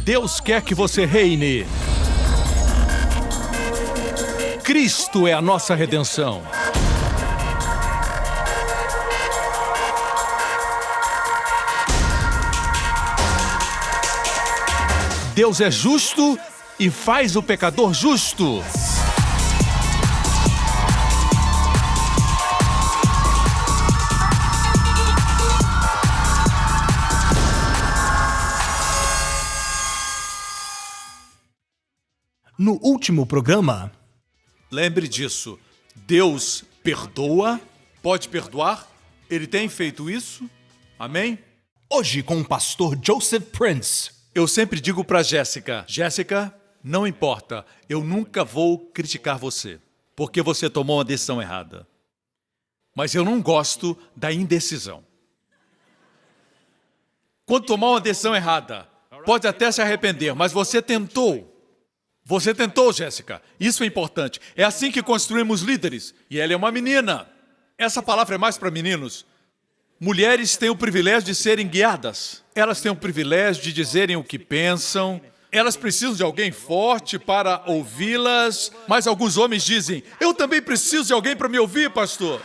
Deus quer que você reine. Cristo é a nossa redenção. Deus é justo e faz o pecador justo. No último programa, Lembre disso. Deus perdoa, pode perdoar. Ele tem feito isso. Amém? hoje com o pastor Joseph Prince. Eu sempre digo para Jéssica, Jéssica, não importa, eu nunca vou criticar você, porque você tomou uma decisão errada. Mas eu não gosto da indecisão. Quando tomar uma decisão errada, pode até se arrepender, mas você tentou. Você tentou, Jéssica. Isso é importante. É assim que construímos líderes. E ela é uma menina. Essa palavra é mais para meninos. Mulheres têm o privilégio de serem guiadas. Elas têm o privilégio de dizerem o que pensam. Elas precisam de alguém forte para ouvi-las. Mas alguns homens dizem, eu também preciso de alguém para me ouvir, pastor.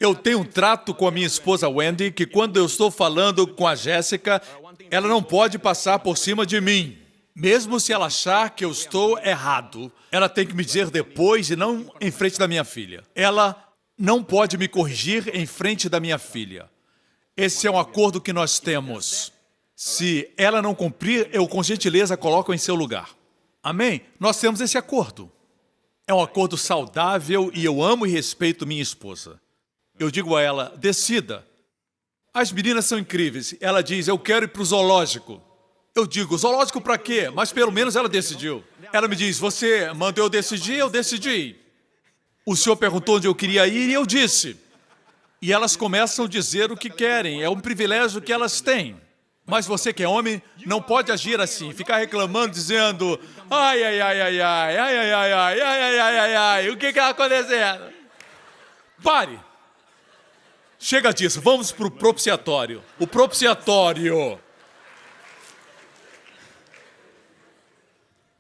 Eu tenho um trato com a minha esposa Wendy, que quando eu estou falando com a Jéssica, ela não pode passar por cima de mim. Mesmo se ela achar que eu estou errado, ela tem que me dizer depois e não em frente da minha filha. Ela não pode me corrigir em frente da minha filha. Esse é um acordo que nós temos. Se ela não cumprir, eu com gentileza coloco em seu lugar. Amém? Nós temos esse acordo. É um acordo saudável e eu amo e respeito minha esposa. Eu digo a ela, decida. As meninas são incríveis. Ela diz, eu quero ir para o zoológico. Eu digo, zoológico para quê? Mas pelo menos ela decidiu. Ela me diz, você mandou eu decidir? Eu decidi. O senhor perguntou onde eu queria ir e eu disse. E elas começam a dizer o que querem. É um privilégio que elas têm. Mas você que é homem, não pode agir assim. Ficar reclamando, dizendo, ai, ai, ai, ai, ai, ai, ai, ai, ai, ai, ai, ai, ai, o que está acontecendo? Pare. Chega disso, vamos para o propiciatório. O propiciatório.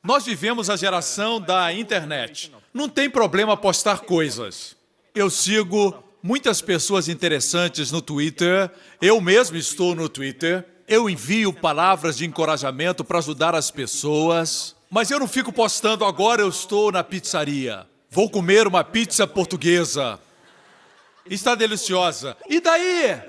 Nós vivemos a geração da internet. Não tem problema postar coisas. Eu sigo muitas pessoas interessantes no Twitter. Eu mesmo estou no Twitter. Eu envio palavras de encorajamento para ajudar as pessoas. Mas eu não fico postando agora, eu estou na pizzaria. Vou comer uma pizza portuguesa. Está deliciosa. E daí?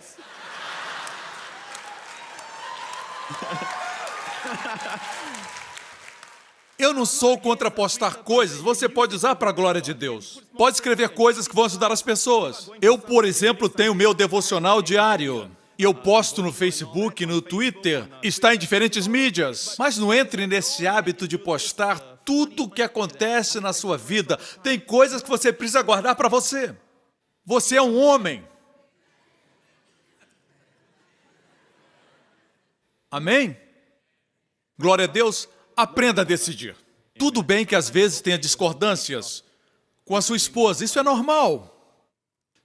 Eu não sou contra postar coisas. Você pode usar para a glória de Deus. Pode escrever coisas que vão ajudar as pessoas. Eu, por exemplo, tenho meu devocional diário. E eu posto no Facebook, no Twitter. Está em diferentes mídias. Mas não entre nesse hábito de postar tudo o que acontece na sua vida. Tem coisas que você precisa guardar para você. Você é um homem. Amém? Glória a Deus, aprenda a decidir. Tudo bem que às vezes tenha discordâncias com a sua esposa, isso é normal.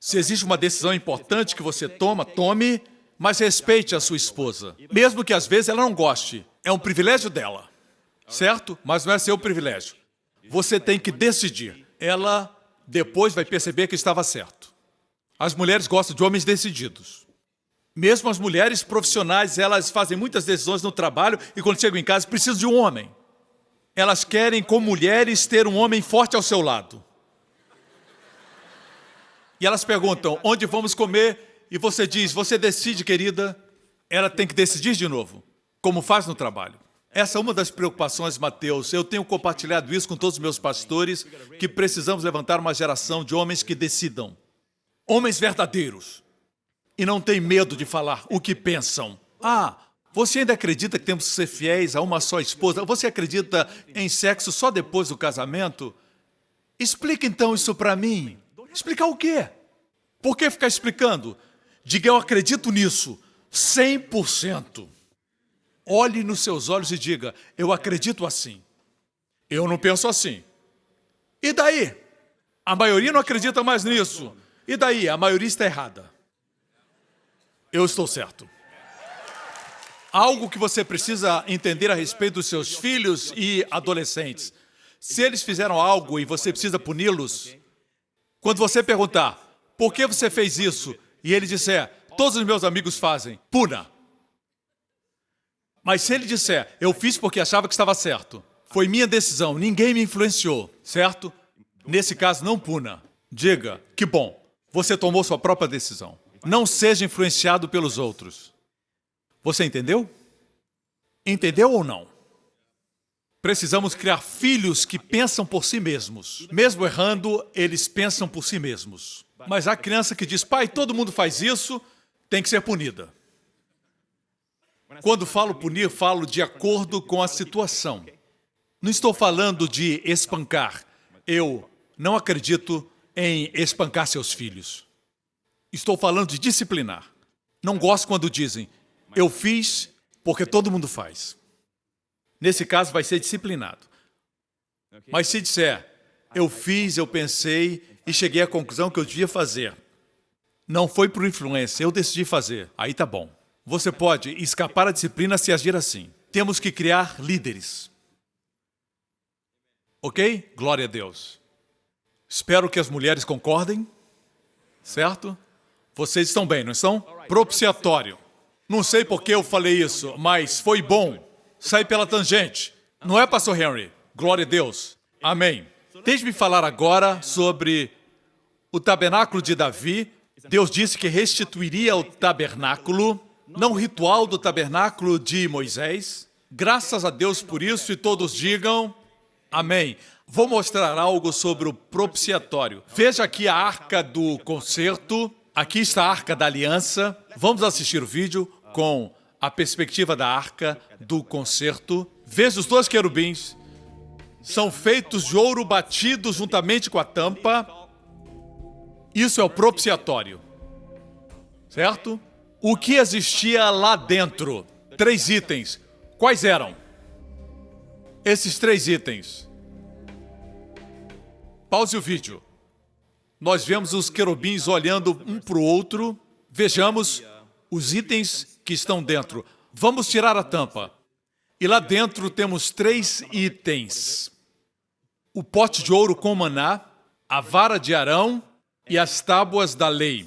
Se existe uma decisão importante que você toma, tome, mas respeite a sua esposa. Mesmo que às vezes ela não goste, é um privilégio dela, certo? Mas não é seu privilégio. Você tem que decidir. Ela depois vai perceber que estava certo. As mulheres gostam de homens decididos. Mesmo as mulheres profissionais, elas fazem muitas decisões no trabalho e quando chegam em casa precisam de um homem. Elas querem, como mulheres, ter um homem forte ao seu lado. E elas perguntam, onde vamos comer? E você diz, você decide, querida. Ela tem que decidir de novo, como faz no trabalho. Essa é uma das preocupações, Mateus. Eu tenho compartilhado isso com todos os meus pastores, que precisamos levantar uma geração de homens que decidam. Homens verdadeiros. E não têm medo de falar o que pensam. Você ainda acredita que temos que ser fiéis a uma só esposa? Você acredita em sexo só depois do casamento? Explica então isso para mim. Explicar o quê? Por que ficar explicando? Diga, eu acredito nisso, 100%. Olhe nos seus olhos e diga, eu acredito assim. Eu não penso assim. E daí? A maioria não acredita mais nisso. E daí? A maioria está errada. eu estou certo. Algo que você precisa entender a respeito dos seus filhos e adolescentes. Se eles fizeram algo e você precisa puni-los, quando você perguntar, por que você fez isso? E ele disser, todos os meus amigos fazem, puna. Mas se ele disser, eu fiz porque achava que estava certo, foi minha decisão, ninguém me influenciou, certo? Nesse caso, não puna. Diga, que bom, você tomou sua própria decisão. Não seja influenciado pelos outros. Você entendeu? Entendeu ou não? Precisamos criar filhos que pensam por si mesmos. Mesmo errando, eles pensam por si mesmos. Mas a criança que diz, pai, todo mundo faz isso, tem que ser punida. Quando falo punir, falo de acordo com a situação. Não estou falando de espancar. Eu não acredito em espancar seus filhos. Estou falando de disciplinar. Não gosto quando dizem, eu fiz porque todo mundo faz. Nesse caso, vai ser disciplinado. Mas se disser, eu fiz, eu pensei e cheguei à conclusão que eu devia fazer. Não foi por influência, eu decidi fazer. Aí tá bom. Você pode escapar à disciplina se agir assim. Temos que criar líderes. Ok? Glória a Deus. Espero que as mulheres concordem. Certo? Vocês estão bem, não estão? Propiciatório. Não sei por que eu falei isso, mas foi bom. Saí pela tangente. Não é, pastor Henry? Glória a Deus. Amém. Deixe-me falar agora sobre o tabernáculo de Davi. Deus disse que restituiria o tabernáculo, não o ritual do tabernáculo de Moisés. Graças a Deus por isso, e todos digam amém. Vou mostrar algo sobre o propiciatório. Veja aqui a arca do concerto. Aqui está a arca da aliança. Vamos assistir o vídeo com a perspectiva da arca do concerto. Veja os dois querubins. São feitos de ouro batido juntamente com a tampa. Isso é o propiciatório. Certo? O que existia lá dentro? 3 itens. Quais eram? Esses 3 itens. Pause o vídeo. Nós vemos os querubins olhando um para o outro. Vejamos os itens que estão dentro. Vamos tirar a tampa. E lá dentro temos 3 itens. O pote de ouro com maná, a vara de Arão e as tábuas da lei.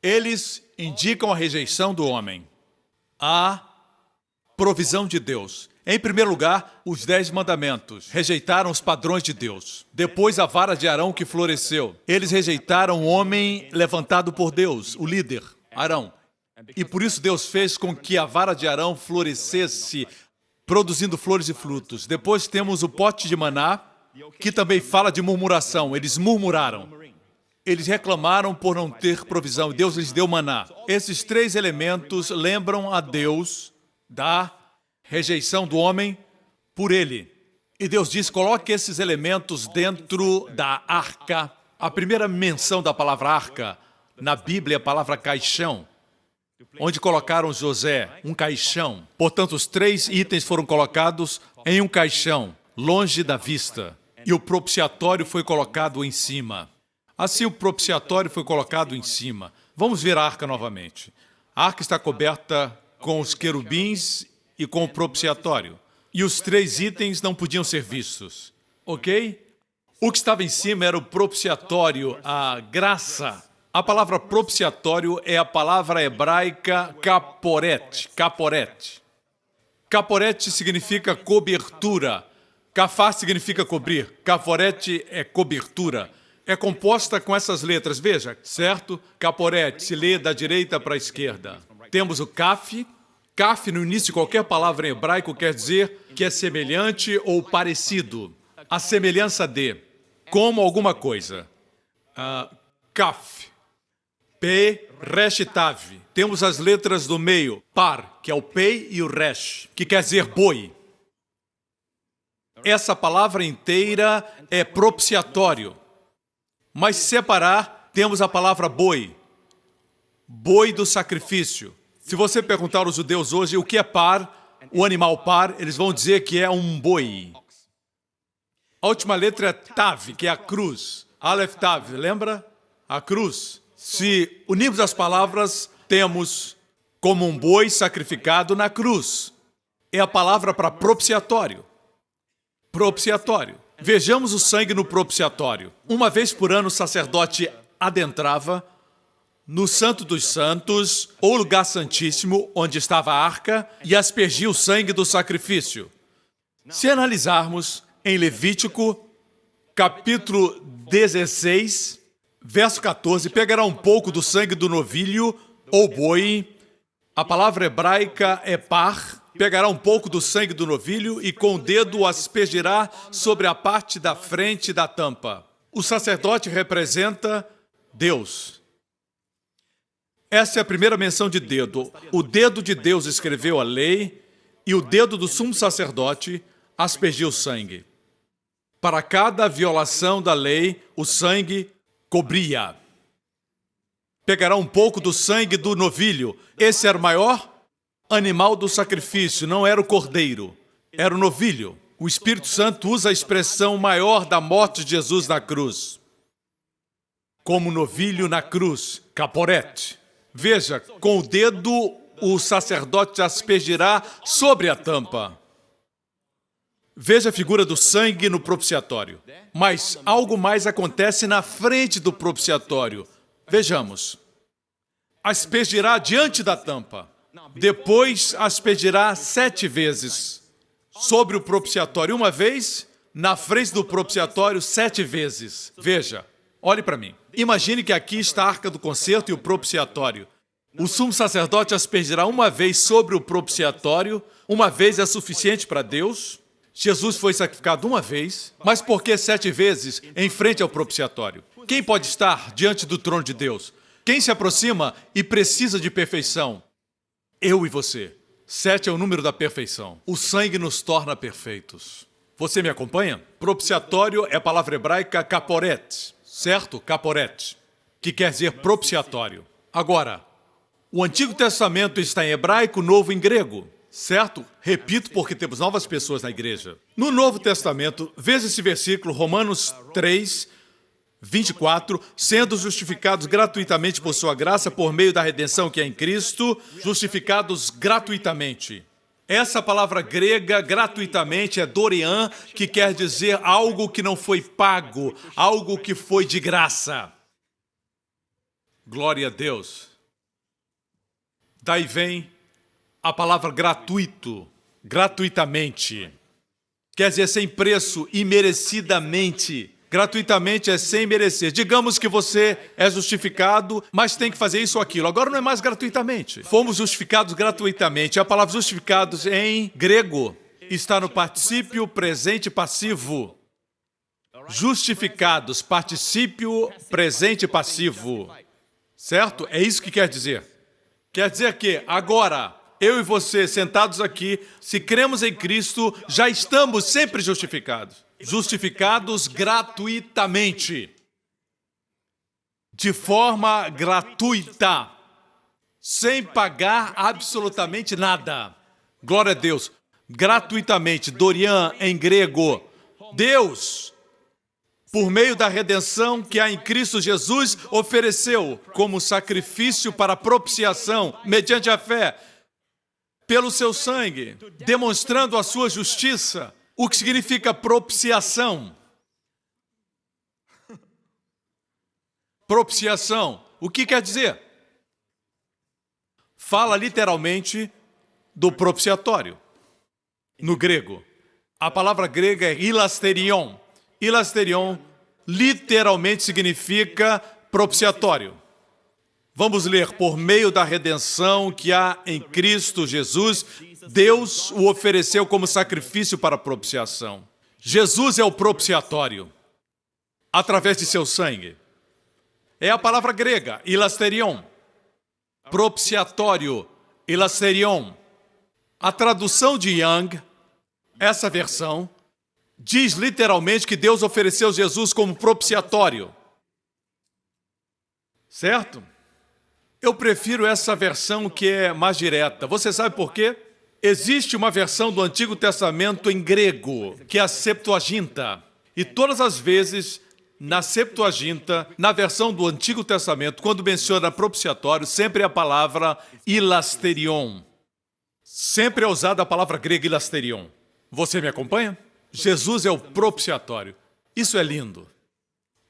Eles indicam a rejeição do homem. A provisão de Deus. Em primeiro lugar, os 10 mandamentos. Rejeitaram os padrões de Deus. Depois, a vara de Arão que floresceu. Eles rejeitaram o homem levantado por Deus, o líder, Arão. E por isso Deus fez com que a vara de Arão florescesse, produzindo flores e frutos. Depois temos o pote de maná, que também fala de murmuração. Eles murmuraram. Eles reclamaram por não ter provisão, e Deus lhes deu maná. Esses 3 elementos lembram a Deus da rejeição do homem por ele. E Deus diz, coloque esses elementos dentro da arca. A primeira menção da palavra arca na Bíblia é a palavra caixão, onde colocaram José, um caixão. Portanto, os 3 itens foram colocados em um caixão, longe da vista. E o propiciatório foi colocado em cima. Assim, o propiciatório foi colocado em cima. Vamos ver a arca novamente. A arca está coberta com os querubins e com o propiciatório. E os 3 itens não podiam ser vistos. Ok? O que estava em cima era o propiciatório, a graça. A palavra propiciatório é a palavra hebraica caporet. Caporet. Caporet significa cobertura. Cafá significa cobrir. Caporet é cobertura. É composta com essas letras, veja, certo? Caporet se lê da direita para a esquerda. Temos o caf. Caf, no início de qualquer palavra em hebraico, quer dizer que é semelhante ou parecido. A semelhança de, como alguma coisa. Caf. P, resh e tav. Temos as letras do meio. Par, que é o pei, e o resh, que quer dizer boi. Essa palavra inteira é propiciatório. Mas se separar, temos a palavra boi. Boi do sacrifício. Se você perguntar aos judeus hoje o que é par, o animal par, eles vão dizer que é um boi. A última letra é tav, que é a cruz. Aleph tav, lembra? A cruz. Se unirmos as palavras, temos como um boi sacrificado na cruz. É a palavra para propiciatório. Propiciatório. Vejamos o sangue no propiciatório. Uma vez por ano, o sacerdote adentrava no Santo dos Santos, ou lugar santíssimo, onde estava a arca, e aspergia o sangue do sacrifício. Se analisarmos em Levítico, capítulo 16, verso 14, pegará um pouco do sangue do novilho ou boi, a palavra hebraica é par, pegará um pouco do sangue do novilho e com o dedo o aspergirá sobre a parte da frente da tampa. O sacerdote representa Deus. Essa é a primeira menção de dedo. O dedo de Deus escreveu a lei e o dedo do sumo sacerdote aspergiu o sangue. Para cada violação da lei, o sangue cobria. Pegará um pouco do sangue do novilho. Esse era o maior animal do sacrifício, não era o cordeiro, era o novilho. O Espírito Santo usa a expressão maior da morte de Jesus na cruz. Como novilho na cruz, caporete. Veja, com o dedo o sacerdote aspergirá sobre a tampa. Veja a figura do sangue no propiciatório. Mas algo mais acontece na frente do propiciatório. Vejamos. Aspergirá diante da tampa. Depois aspergirá 7 vezes sobre o propiciatório. Uma vez, na frente do propiciatório, 7 vezes. Veja, olhe para mim. Imagine que aqui está a arca do concerto e o propiciatório. O sumo sacerdote aspergirá uma vez sobre o propiciatório. Uma vez é suficiente para Deus. Jesus foi sacrificado uma vez, mas por que 7 vezes em frente ao propiciatório? Quem pode estar diante do trono de Deus? Quem se aproxima e precisa de perfeição? Eu e você. 7 é o número da perfeição. O sangue nos torna perfeitos. Você me acompanha? Propiciatório é a palavra hebraica caporet, certo? Caporet, que quer dizer propiciatório. Agora, o Antigo Testamento está em hebraico, o Novo em grego. Certo? Repito, porque temos novas pessoas na igreja. No Novo Testamento, veja esse versículo, Romanos 3, 24, sendo justificados gratuitamente por sua graça, por meio da redenção que é em Cristo, justificados gratuitamente. Essa palavra grega, gratuitamente, é dorian, que quer dizer algo que não foi pago, algo que foi de graça. Glória a Deus. Daí vem a palavra gratuito, gratuitamente, quer dizer sem preço, imerecidamente. Gratuitamente é sem merecer. Digamos que você é justificado, mas tem que fazer isso ou aquilo. Agora não é mais gratuitamente. Fomos justificados gratuitamente. A palavra justificados em grego está no particípio presente passivo. Justificados, particípio presente passivo. Certo? É isso que quer dizer. Quer dizer que agora eu e você, sentados aqui, se cremos em Cristo, já estamos sempre justificados. Justificados gratuitamente. De forma gratuita. Sem pagar absolutamente nada. Glória a Deus. Gratuitamente. Dorian, em grego. Deus, por meio da redenção que há em Cristo Jesus, ofereceu como sacrifício para propiciação, mediante a fé, pelo seu sangue, demonstrando a sua justiça. O que significa propiciação? Propiciação. O que quer dizer? Fala literalmente do propiciatório. No grego. A palavra grega é hilasterion. Hilasterion literalmente significa propiciatório. Vamos ler, por meio da redenção que há em Cristo Jesus, Deus o ofereceu como sacrifício para propiciação. Jesus é o propiciatório, através de seu sangue. É a palavra grega, hilasterion. Propiciatório, hilasterion. A tradução de Young, essa versão, diz literalmente que Deus ofereceu Jesus como propiciatório. Certo? Eu prefiro essa versão que é mais direta. Você sabe por quê? Existe uma versão do Antigo Testamento em grego, que é a Septuaginta. E todas as vezes, Na Septuaginta, na versão do Antigo Testamento, quando menciona propiciatório, sempre é a palavra hilasterion. Sempre é usada a palavra grega hilasterion. Você me acompanha? Jesus é o propiciatório. Isso é lindo.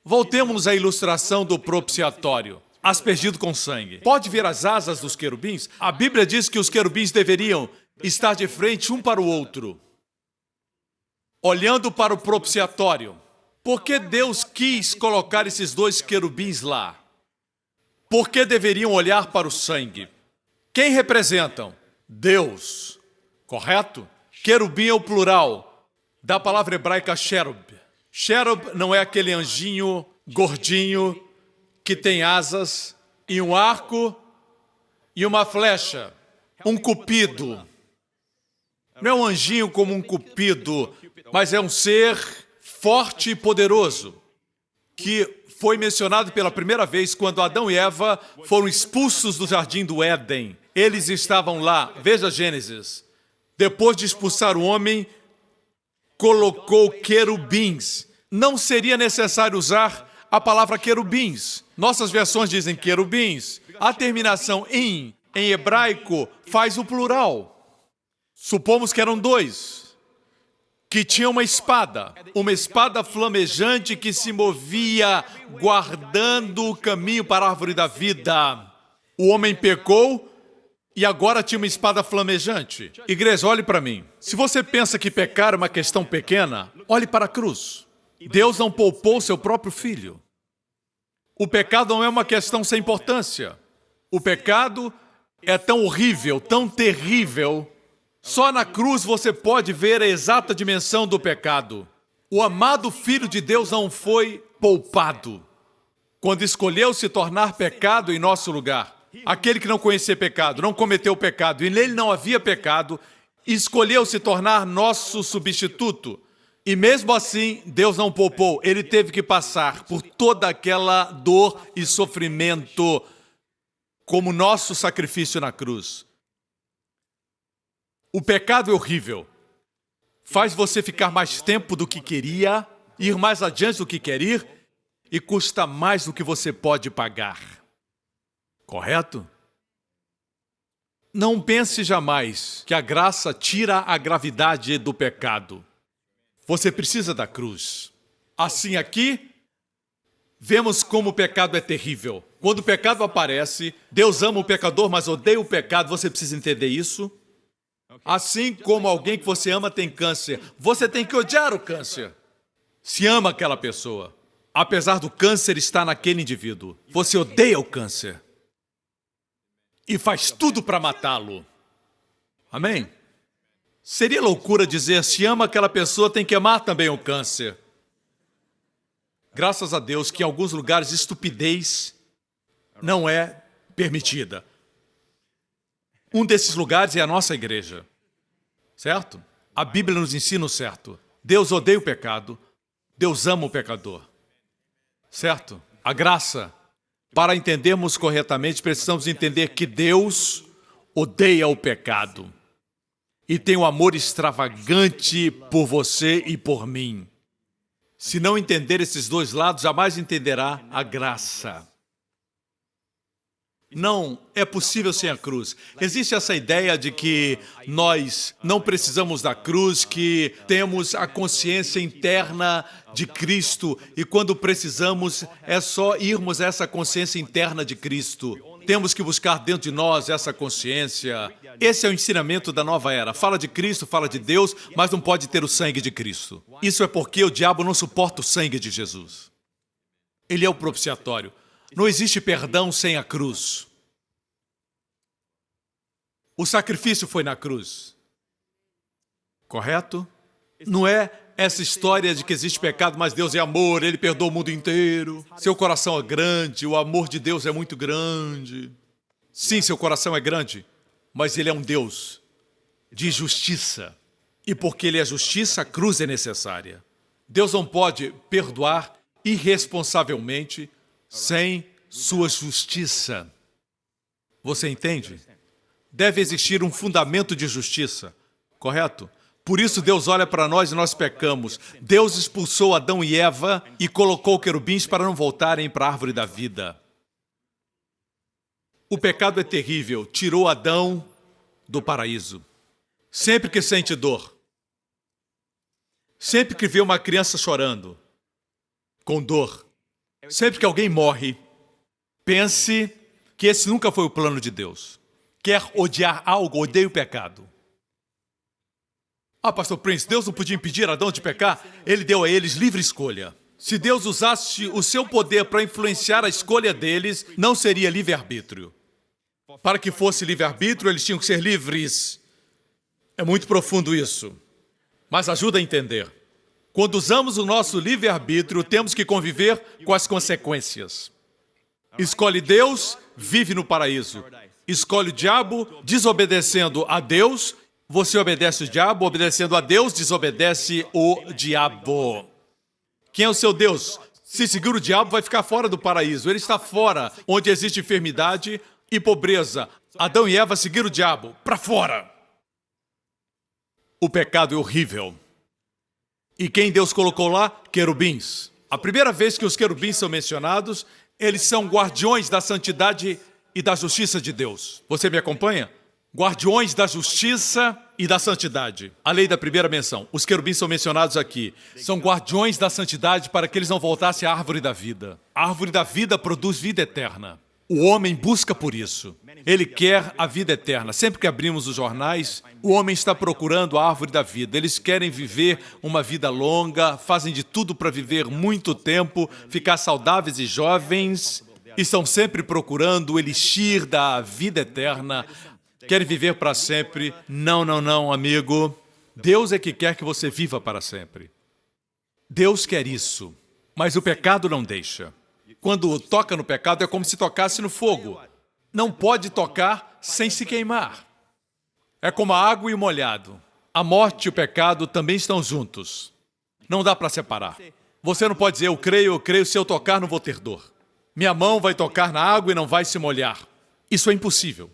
Voltemos à ilustração do propiciatório, aspergido com sangue. Pode ver as asas dos querubins? A Bíblia diz que os querubins deveriam estar de frente um para o outro, olhando para o propiciatório. Por que Deus quis colocar esses dois querubins lá? Por que deveriam olhar para o sangue? Quem representam? Deus. Correto? Querubim é o plural da palavra hebraica cherub. Cherub não é aquele anjinho gordinho que tem asas e um arco e uma flecha. Um cupido. Não é um anjinho como um cupido, mas é um ser forte e poderoso, que foi mencionado pela primeira vez quando Adão e Eva foram expulsos do jardim do Éden. Eles estavam lá, veja Gênesis. Depois de expulsar o homem, colocou querubins. Não seria necessário usar a palavra querubins. Nossas versões dizem querubins. A terminação em hebraico, faz o plural. Supomos que eram dois, que tinham uma espada flamejante que se movia guardando o caminho para a árvore da vida. O homem pecou e agora tinha uma espada flamejante. Igreja, olhe para mim. Se você pensa que pecar é uma questão pequena, olhe para a cruz. Deus não poupou seu próprio filho. O pecado não é uma questão sem importância. O pecado é tão horrível, tão terrível. Só na cruz você pode ver a exata dimensão do pecado. O amado Filho de Deus não foi poupado quando escolheu se tornar pecado em nosso lugar. Aquele que não conhecia pecado, não cometeu pecado, e nele não havia pecado, escolheu se tornar nosso substituto. E mesmo assim, Deus não poupou. Ele teve que passar por toda aquela dor e sofrimento como nosso sacrifício na cruz. O pecado é horrível. Faz você ficar mais tempo do que queria, ir mais adiante do que quer ir, e custa mais do que você pode pagar. Correto? Não pense jamais que a graça tira a gravidade do pecado. Você precisa da cruz. Assim aqui, vemos como o pecado é terrível. Quando o pecado aparece, Deus ama o pecador, mas odeia o pecado. Você precisa entender isso. Assim como alguém que você ama tem câncer, você tem que odiar o câncer. Se ama aquela pessoa, apesar do câncer estar naquele indivíduo. Você odeia o câncer e faz tudo para matá-lo. Amém? Seria loucura dizer, se ama aquela pessoa, tem que amar também o câncer. Graças a Deus que em alguns lugares estupidez não é permitida. Um desses lugares é a nossa igreja, certo? A Bíblia nos ensina o certo. Deus odeia o pecado, Deus ama o pecador, certo? A graça, para entendermos corretamente, precisamos entender que Deus odeia o pecado e tem um amor extravagante por você e por mim. Se não entender esses dois lados, jamais entenderá a graça. Não é possível sem a cruz. Existe essa ideia de que nós não precisamos da cruz, que temos a consciência interna de Cristo e quando precisamos é só irmos a essa consciência interna de Cristo. Temos que buscar dentro de nós essa consciência. Esse é o ensinamento da nova era. Fala de Cristo, fala de Deus, mas não pode ter o sangue de Cristo. Isso é porque o diabo não suporta o sangue de Jesus. Ele é o propiciatório. Não existe perdão sem a cruz. O sacrifício foi na cruz. Correto? Não é essa história de que existe pecado, mas Deus é amor, Ele perdoa o mundo inteiro. Seu coração é grande, o amor de Deus é muito grande. Sim, seu coração é grande, mas Ele é um Deus de justiça. E porque Ele é justiça, a cruz é necessária. Deus não pode perdoar irresponsavelmente sem sua justiça. Você entende? Deve existir um fundamento de justiça, correto? Por isso Deus olha para nós e nós pecamos. Deus expulsou Adão e Eva e colocou querubins para não voltarem para a árvore da vida. O pecado é terrível. Tirou Adão do paraíso. Sempre que sente dor, sempre que vê uma criança chorando, com dor, sempre que alguém morre, pense que esse nunca foi o plano de Deus. Quer odiar algo, odeia o pecado. Pastor Prince, Deus não podia impedir Adão de pecar? Ele deu a eles livre escolha. Se Deus usasse o seu poder para influenciar a escolha deles, não seria livre-arbítrio. Para que fosse livre-arbítrio, eles tinham que ser livres. É muito profundo isso, mas ajuda a entender. Quando usamos o nosso livre-arbítrio, temos que conviver com as consequências. Escolhe Deus, vive no paraíso. Escolhe o diabo, desobedecendo a Deus, você obedece o diabo, obedecendo a Deus, desobedece o diabo. Quem é o seu Deus? Se seguir o diabo, vai ficar fora do paraíso. Ele está fora, onde existe enfermidade e pobreza. Adão e Eva seguiram o diabo, para fora. O pecado é horrível. E quem Deus colocou lá? Querubins. A primeira vez que os querubins são mencionados, eles são guardiões da santidade e da justiça de Deus. Você me acompanha? Guardiões da justiça e da santidade. A lei da primeira menção. Os querubins são mencionados aqui. São guardiões da santidade para que eles não voltassem à árvore da vida. A árvore da vida produz vida eterna. O homem busca por isso. Ele quer a vida eterna. Sempre que abrimos os jornais, o homem está procurando a árvore da vida. Eles querem viver uma vida longa, fazem de tudo para viver muito tempo, ficar saudáveis e jovens, e estão sempre procurando o elixir da vida eterna. Querem viver para sempre. Não, não, não, amigo. Deus é que quer que você viva para sempre. Deus quer isso, mas o pecado não deixa. Quando toca no pecado, é como se tocasse no fogo. Não pode tocar sem se queimar. É como a água e o molhado. A morte e o pecado também estão juntos. Não dá para separar. Você não pode dizer, eu creio, se eu tocar não vou ter dor. Minha mão vai tocar na água e não vai se molhar. Isso é impossível.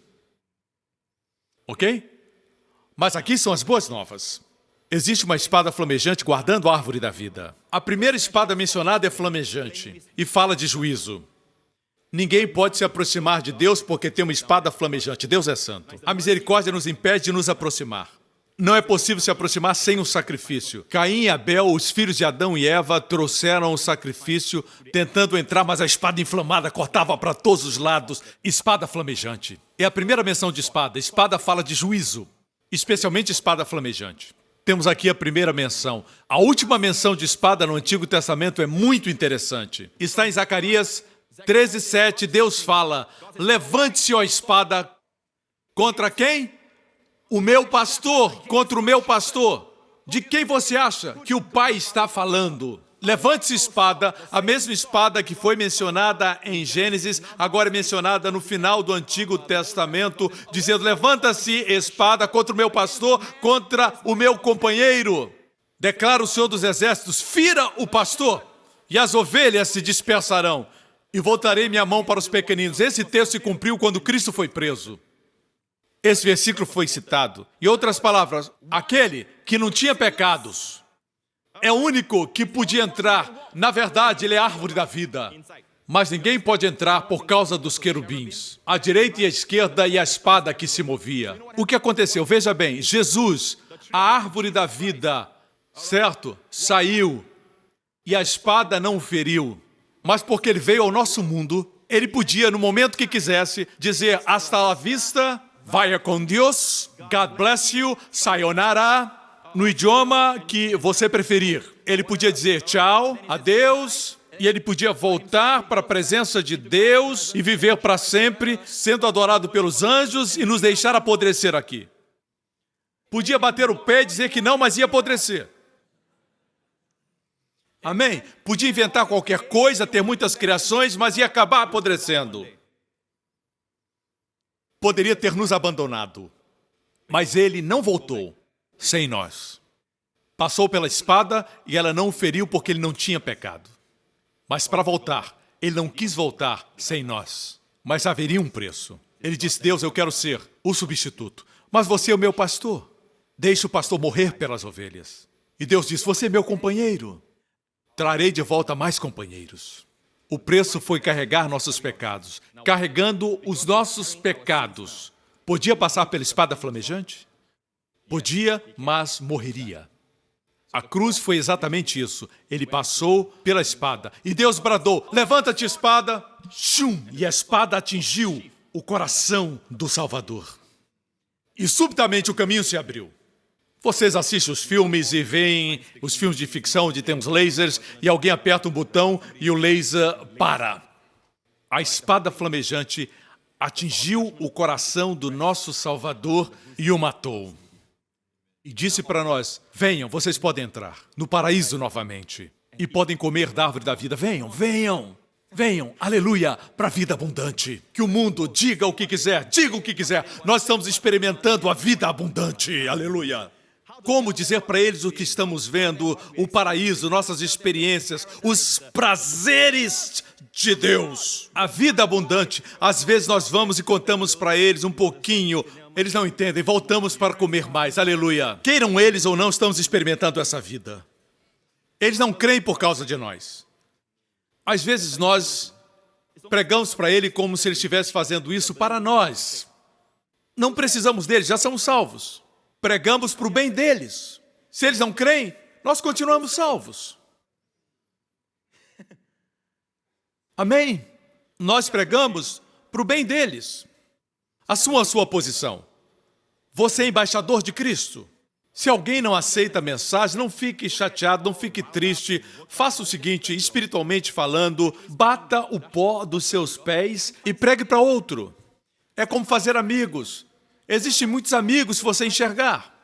Ok? Mas aqui são as boas novas. Existe uma espada flamejante guardando a árvore da vida. A primeira espada mencionada é flamejante e fala de juízo. Ninguém pode se aproximar de Deus porque tem uma espada flamejante. Deus é santo. A misericórdia nos impede de nos aproximar. Não é possível se aproximar sem um sacrifício. Caim e Abel, os filhos de Adão e Eva, trouxeram o sacrifício tentando entrar, mas a espada inflamada cortava para todos os lados. Espada flamejante. É a primeira menção de espada. Espada fala de juízo, especialmente espada flamejante. Temos aqui a primeira menção. A última menção de espada no Antigo Testamento é muito interessante. Está em Zacarias 13:7. Deus fala, levante-se, ó espada, contra quem? O meu pastor, contra o meu pastor. De quem você acha que o Pai está falando? Levante-se, espada, a mesma espada que foi mencionada em Gênesis, agora é mencionada no final do Antigo Testamento, dizendo, levanta-se, espada, contra o meu pastor, contra o meu companheiro. Declara o Senhor dos Exércitos, fira o pastor, e as ovelhas se dispersarão, e voltarei minha mão para os pequeninos. Esse texto se cumpriu quando Cristo foi preso. Esse versículo foi citado. Em outras palavras, aquele que não tinha pecados, é o único que podia entrar. Na verdade, ele é a árvore da vida. Mas ninguém pode entrar por causa dos querubins. A direita e a esquerda e a espada que se movia. O que aconteceu? Veja bem, Jesus, a árvore da vida, certo? Saiu e a espada não o feriu. Mas porque ele veio ao nosso mundo, ele podia, no momento que quisesse, dizer hasta la vista, vaya com Deus, God bless you, sayonara, no idioma que você preferir. Ele podia dizer tchau, adeus, e ele podia voltar para a presença de Deus e viver para sempre, sendo adorado pelos anjos e nos deixar apodrecer aqui. Podia bater o pé e dizer que não, mas ia apodrecer. Amém? Podia inventar qualquer coisa, ter muitas criações, mas ia acabar apodrecendo. Poderia ter nos abandonado, mas ele não voltou sem nós. Passou pela espada e ela não o feriu porque ele não tinha pecado. Mas para voltar, ele não quis voltar sem nós. Mas haveria um preço. Ele disse, Deus, eu quero ser o substituto. Mas você é o meu pastor. Deixe o pastor morrer pelas ovelhas. E Deus diz, você é meu companheiro. Trarei de volta mais companheiros. O preço foi carregar nossos pecados. Carregando os nossos pecados. Podia passar pela espada flamejante? Podia, mas morreria. A cruz foi exatamente isso. Ele passou pela espada. E Deus bradou, levanta-te, espada. Shum! E a espada atingiu o coração do Salvador. E subitamente o caminho se abriu. Vocês assistem os filmes e veem os filmes de ficção onde tem uns lasers e alguém aperta um botão e o laser para. A espada flamejante atingiu o coração do nosso Salvador e o matou. E disse para nós, venham, vocês podem entrar no paraíso novamente. E podem comer da árvore da vida. Venham, venham, venham, aleluia, para a vida abundante. Que o mundo diga o que quiser, diga o que quiser. Nós estamos experimentando a vida abundante, aleluia. Como dizer para eles o que estamos vendo, o paraíso, nossas experiências, os prazeres de Deus. A vida abundante, às vezes nós vamos e contamos para eles um pouquinho, eles não entendem, voltamos para comer mais, aleluia. Queiram eles ou não, estamos experimentando essa vida. Eles não creem por causa de nós. Às vezes nós pregamos para eles como se eles estivessem fazendo isso para nós. Não precisamos deles, já somos salvos. Pregamos para o bem deles. Se eles não creem, nós continuamos salvos. Amém? Nós pregamos para o bem deles. Assuma a sua posição. Você é embaixador de Cristo. Se alguém não aceita a mensagem, não fique chateado, não fique triste. Faça o seguinte, espiritualmente falando, bata o pó dos seus pés e pregue para outro. É como fazer amigos. Existem muitos amigos se você enxergar.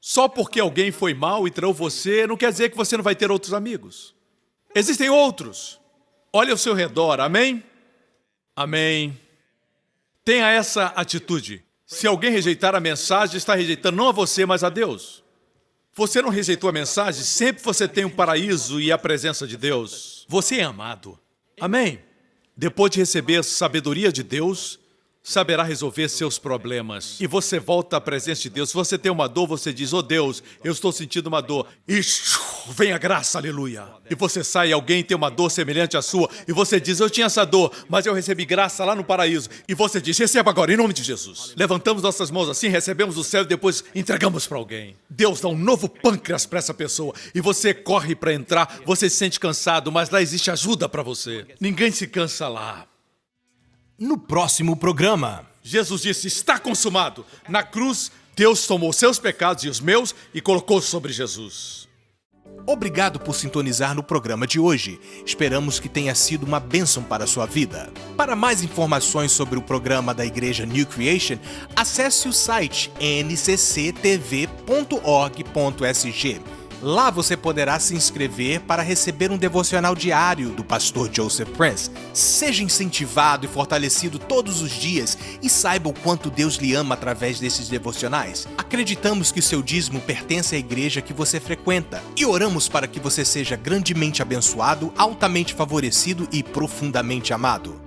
Só porque alguém foi mal e traiu você, não quer dizer que você não vai ter outros amigos. Existem outros. Olhe ao seu redor, amém? Amém. Tenha essa atitude. Se alguém rejeitar a mensagem, está rejeitando não a você, mas a Deus. Você não rejeitou a mensagem, sempre você tem um paraíso e a presença de Deus. Você é amado. Amém? Depois de receber a sabedoria de Deus, saberá resolver seus problemas. E você volta à presença de Deus. Se você tem uma dor, você diz, oh Deus, eu estou sentindo uma dor. E vem a graça, aleluia. E você sai, alguém tem uma dor semelhante à sua, e você diz, eu tinha essa dor, mas eu recebi graça lá no paraíso. E você diz, receba agora, em nome de Jesus. Levantamos nossas mãos assim, recebemos o céu e depois entregamos para alguém. Deus dá um novo pâncreas para essa pessoa. E você corre para entrar, você se sente cansado, mas lá existe ajuda para você. Ninguém se cansa lá. No próximo programa, Jesus disse, está consumado. Na cruz, Deus tomou seus pecados e os meus e colocou sobre Jesus. obrigado por sintonizar no programa de hoje. Esperamos que tenha sido uma bênção para a sua vida. Para mais informações sobre o programa da Igreja New Creation, acesse o site ncctv.org.sg. Lá você poderá se inscrever para receber um devocional diário do pastor Joseph Prince. Seja incentivado e fortalecido todos os dias e saiba o quanto Deus lhe ama através desses devocionais. Acreditamos que o seu dízimo pertence à igreja que você frequenta e oramos para que você seja grandemente abençoado, altamente favorecido e profundamente amado.